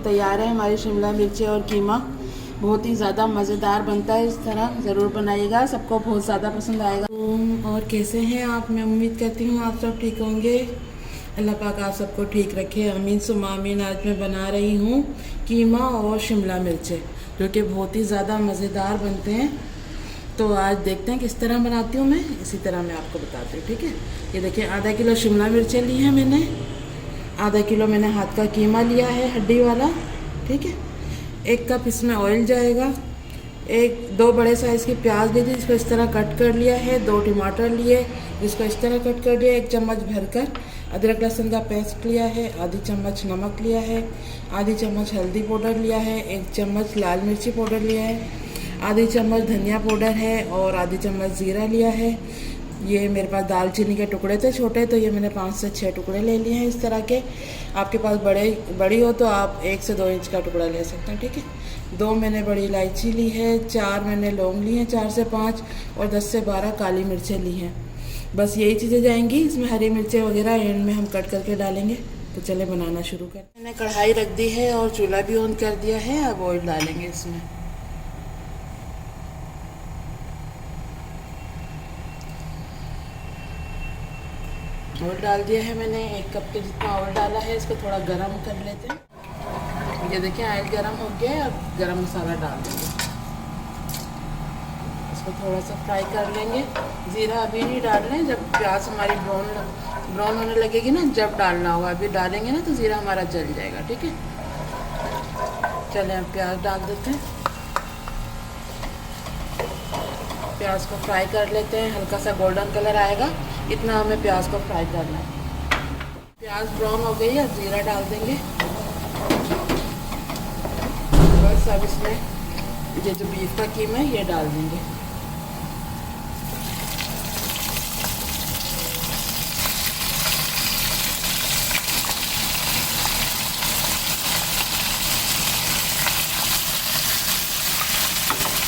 तैयार है हमारी शिमला मिर्ची और कीमा। बहुत ही ज़्यादा मज़ेदार बनता है, इस तरह ज़रूर बनाइएगा, सबको बहुत ज़्यादा पसंद आएगा। और कैसे हैं आप? मैं उम्मीद करती हूँ आप सब ठीक होंगे। अल्लाह पाक आप सबको ठीक रखे, आमीन सुम्मा आमीन। आज मैं बना रही हूँ कीमा और शिमला मिर्ची, जो कि बहुत ही ज़्यादा मज़ेदार बनते हैं। तो आज देखते हैं किस तरह बनाती हूँ मैं, इसी तरह मैं आपको बताती हूँ, ठीक है। ये देखिए, आधा किलो शिमला मिर्चें ली हैं मैंने, आधा किलो मैंने हाथ का कीमा लिया है हड्डी वाला, ठीक है। 1 कप इसमें ऑयल जाएगा। 2 बड़े साइज़ की प्याज ली थी, इसको इस तरह कट कर लिया है। 2 टमाटर लिए, जिसको इस तरह कट कर लिया। 1 चम्मच भरकर अदरक लहसुन का पेस्ट लिया है। आधी चम्मच नमक लिया है। आधी चम्मच हल्दी पाउडर लिया है। 1 चम्मच लाल मिर्ची पाउडर लिया है। आधी चम्मच धनिया पाउडर है और आधी चम्मच ज़ीरा लिया है। ये मेरे पास दालचीनी के टुकड़े थे छोटे, तो ये मैंने 5 से 6 टुकड़े ले लिए हैं इस तरह के। आपके पास बड़ी हो तो आप 1 से 2 इंच का टुकड़ा ले सकते हैं, ठीक है। 2 मैंने बड़ी इलायची ली है। 4 मैंने लौंग ली हैं, 4 से 5, और 10 से 12 काली मिर्चें ली हैं। बस यही चीज़ें जाएंगी। इसमें हरी मिर्चें वगैरह एंड में हम कट करके डालेंगे। तो चले बनाना शुरू करें। मैंने कढ़ाई रख दी है और चूल्हा भी ऑन कर दिया है। अब ऑयल डालेंगे इसमें। ऑयल डाल दिया है मैंने, 1 कप के जितना ऑयल डाला है। इसको थोड़ा गरम कर लेते हैं। ये देखिए, ऑयल गरम हो गया है। अब गरम मसाला डाल देंगे, इसको थोड़ा सा फ्राई कर लेंगे। ज़ीरा अभी नहीं डालना है, जब प्याज हमारी ब्राउन होने लगेगी ना, जब डालना होगा। अभी डालेंगे ना तो ज़ीरा हमारा जल जाएगा, ठीक है। चलें अब प्याज डाल देते हैं। प्याज को फ्राई कर लेते हैं, हल्का सा गोल्डन कलर आएगा, इतना हमें प्याज को फ्राई करना है। प्याज ब्राउन हो गई है, अब ज़ीरा डाल देंगे। बस अब इसमें ये जो बीफ का कीमा है ये डाल देंगे।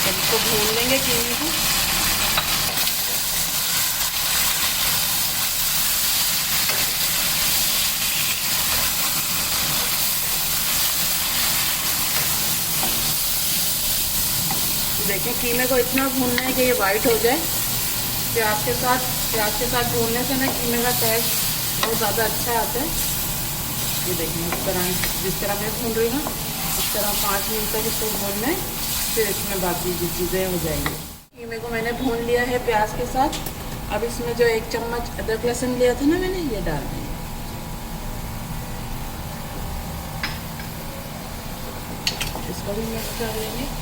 अब इसको भून लेंगे कीमे को। देखिए, कीमे को इतना भूनना है कि ये वाइट हो जाए। प्याज के साथ भूनने से ना कीमे का टेस्ट बहुत ज़्यादा अच्छा आता है। ये देखिए, इस तरह जिस तरह मैं भून रही हूँ इस तरह 5 मिनट तक इसको भूनना है, फिर इसमें बाकी की चीज़ें हो जाएंगी। कीमे को मैंने भून लिया है प्याज के साथ। अब इसमें जो 1 चम्मच अदरक लहसुन लिया था ना मैंने, ये डाल देंगे। इसको भी मिक्स कर लेंगे।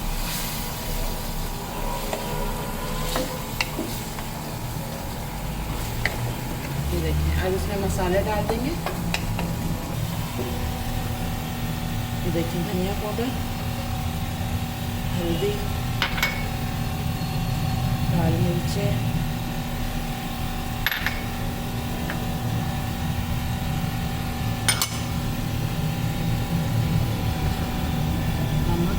ये देखिए, अब इसमें मसाले डाल देंगे। ये देखिए, धनिया पाउडर, हल्दी, लाल मिर्चें, नमक,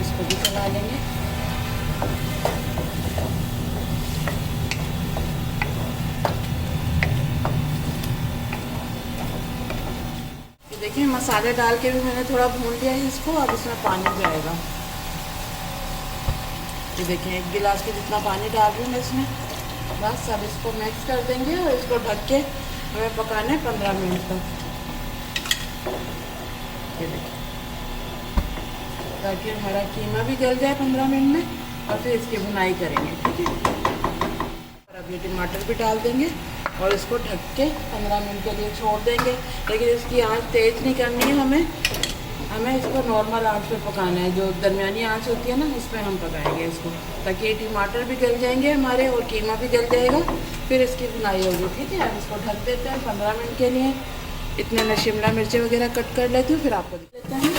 इसको भी चला लेंगे। देखिए, मसाले डाल के भी मैंने थोड़ा भून लिया है इसको। अब इसमें पानी जाएगा। ये देखिए, 1 गिलास के जितना पानी डाल रही हूँ मैं इसमें। बस अब इसको मिक्स कर देंगे और इसको ढक के हमें पकाना है 15 मिनट तक। ये देखिए, ताकि हमारा कीमा भी गल जाए 15 मिनट में, और फिर इसकी भुनाई करेंगे, ठीक है। और अब ये टमाटर भी डाल देंगे और इसको ढक के 15 मिनट के लिए छोड़ देंगे। लेकिन इसकी आंच तेज़ नहीं करनी है हमें इसको नॉर्मल आंच पे पकाना है। जो दरमियानी आंच होती है ना, उसमें हम पकाएंगे इसको, ताकि ये टमाटर भी गल जाएंगे हमारे और कीमा भी गल जाएगा, फिर इसकी भुनाई होगी, ठीक है। अब इसको ढक देते हैं 15 मिनट के लिए। इतने मैं शिमला मिर्चें वगैरह कट कर लेती हूँ, फिर आपको दिख देते हैं।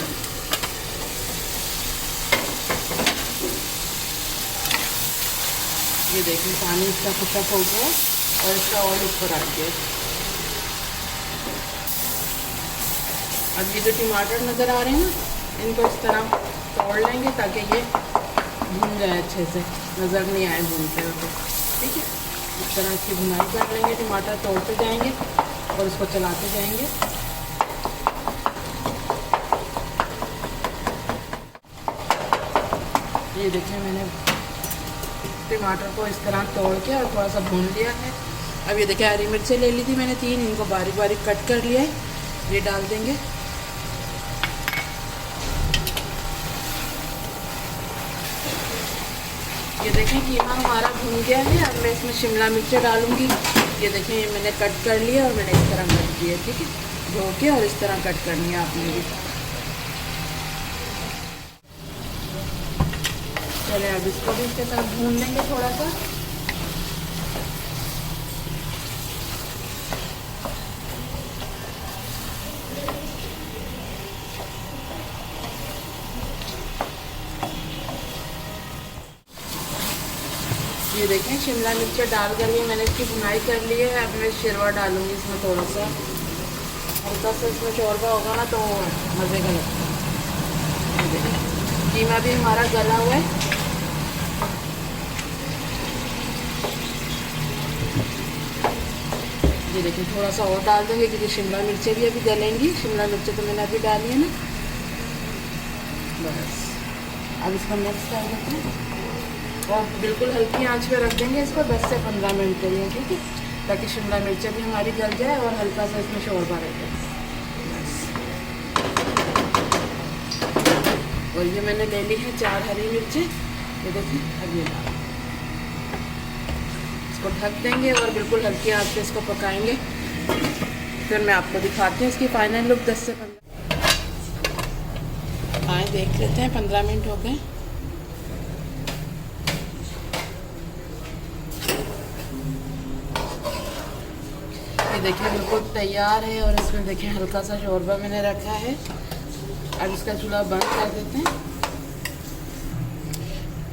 ये देखिए, पानी इसका खुशक हो गया और इसका ऑयल ऊपर आ गया। अब ये जो टमाटर नज़र आ रहे हैं ना, इनको इस तरह तोड़ लेंगे ताकि ये भून जाए अच्छे से, नज़र नहीं आए भूनते हुए, ठीक है। इस तरह इसकी भुनाई कर लेंगे, टमाटर तोड़ते जाएंगे और इसको चलाते जाएंगे। ये देखिए मैंने टमाटर को इस तरह तोड़ के और थोड़ा सा भून लिया है। अब ये देखिए हरी मिर्चें ले ली थी मैंने 3, इनको बारीक बारीक कट कर लिया है, ये डाल देंगे। ये देखें कीमा हमारा भून गया है। अब मैं इसमें शिमला मिर्चें डालूंगी। ये देखें ये मैंने कट कर लिया और मैंने इस तरह कट किया, ठीक है, धो के और इस तरह कट करनी है आपने भी। चलिए अब इसको भी इसके साथ भून लेंगे थोड़ा सा। ये देखें शिमला मिर्च डाल कर लिए मैंने, इसकी भुनाई कर ली है। अब मैं शिरवा डालूंगी इसमें, थोड़ा सा हल्का सा इसमें शोरबा होगा ना तो मज़े का लगता है। ये देखें कीमा भी हमारा गला हुआ है। ये देखिए थोड़ा सा और डाल देंगे क्योंकि शिमला मिर्चें भी अभी गलेंगी। शिमला मिर्चें तो मैंने अभी डाली है ना। बस अब इसको मिक्स कर देते हैं और बिल्कुल हल्की आंच पे रख देंगे इसको 10 से 15 मिनट के लिए, ठीक है, ताकि शिमला मिर्चें भी हमारी गल जाए और हल्का सा इसमें शोरबा रह जाए। बस और ये मैंने ले ली है 4 हरी मिर्चें। ये देखिए अब ये डाल, इसको ढक देंगे और बिल्कुल हल्की आंच पे इसको पकाएंगे। फिर मैं आपको दिखाती हूँ इसकी फाइनल लुक। 10 से 15 आए देख लेते हैं। 15 मिनट हो गए। ये देखिए बिल्कुल तैयार है और इसमें देखिए हल्का सा शोरबा मैंने रखा है। अब इसका चूल्हा बंद कर देते हैं।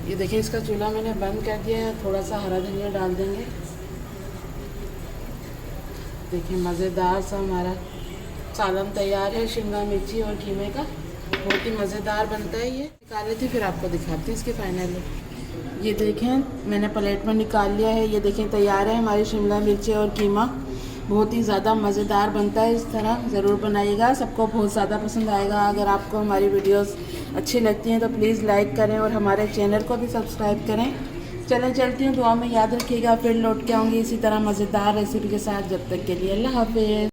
ये देखिए इसका चूल्हा मैंने बंद कर दिया है। थोड़ा सा हरा धनिया डाल देंगे। देखिए मज़ेदार सा हमारा सालन तैयार है शिमला मिर्ची और कीमे का। बहुत ही मज़ेदार बनता है। ये निकाल लेती फिर आपको दिखाती हूँ इसकी फाइनल लुक। ये देखें मैंने प्लेट में निकाल लिया है। ये देखें तैयार है हमारी शिमला मिर्ची और कीमा। बहुत ही ज़्यादा मज़ेदार बनता है। इस तरह ज़रूर बनाइएगा, सबको बहुत ज़्यादा पसंद आएगा। अगर आपको हमारी वीडियोस अच्छी लगती हैं तो प्लीज़ लाइक करें और हमारे चैनल को भी सब्सक्राइब करें। चलें चलती हूँ, दुआ में याद रखिएगा। फिर लौट के आऊँगी इसी तरह मज़ेदार रेसिपी के साथ। जब तक के लिए अल्लाह हाफ़िज़।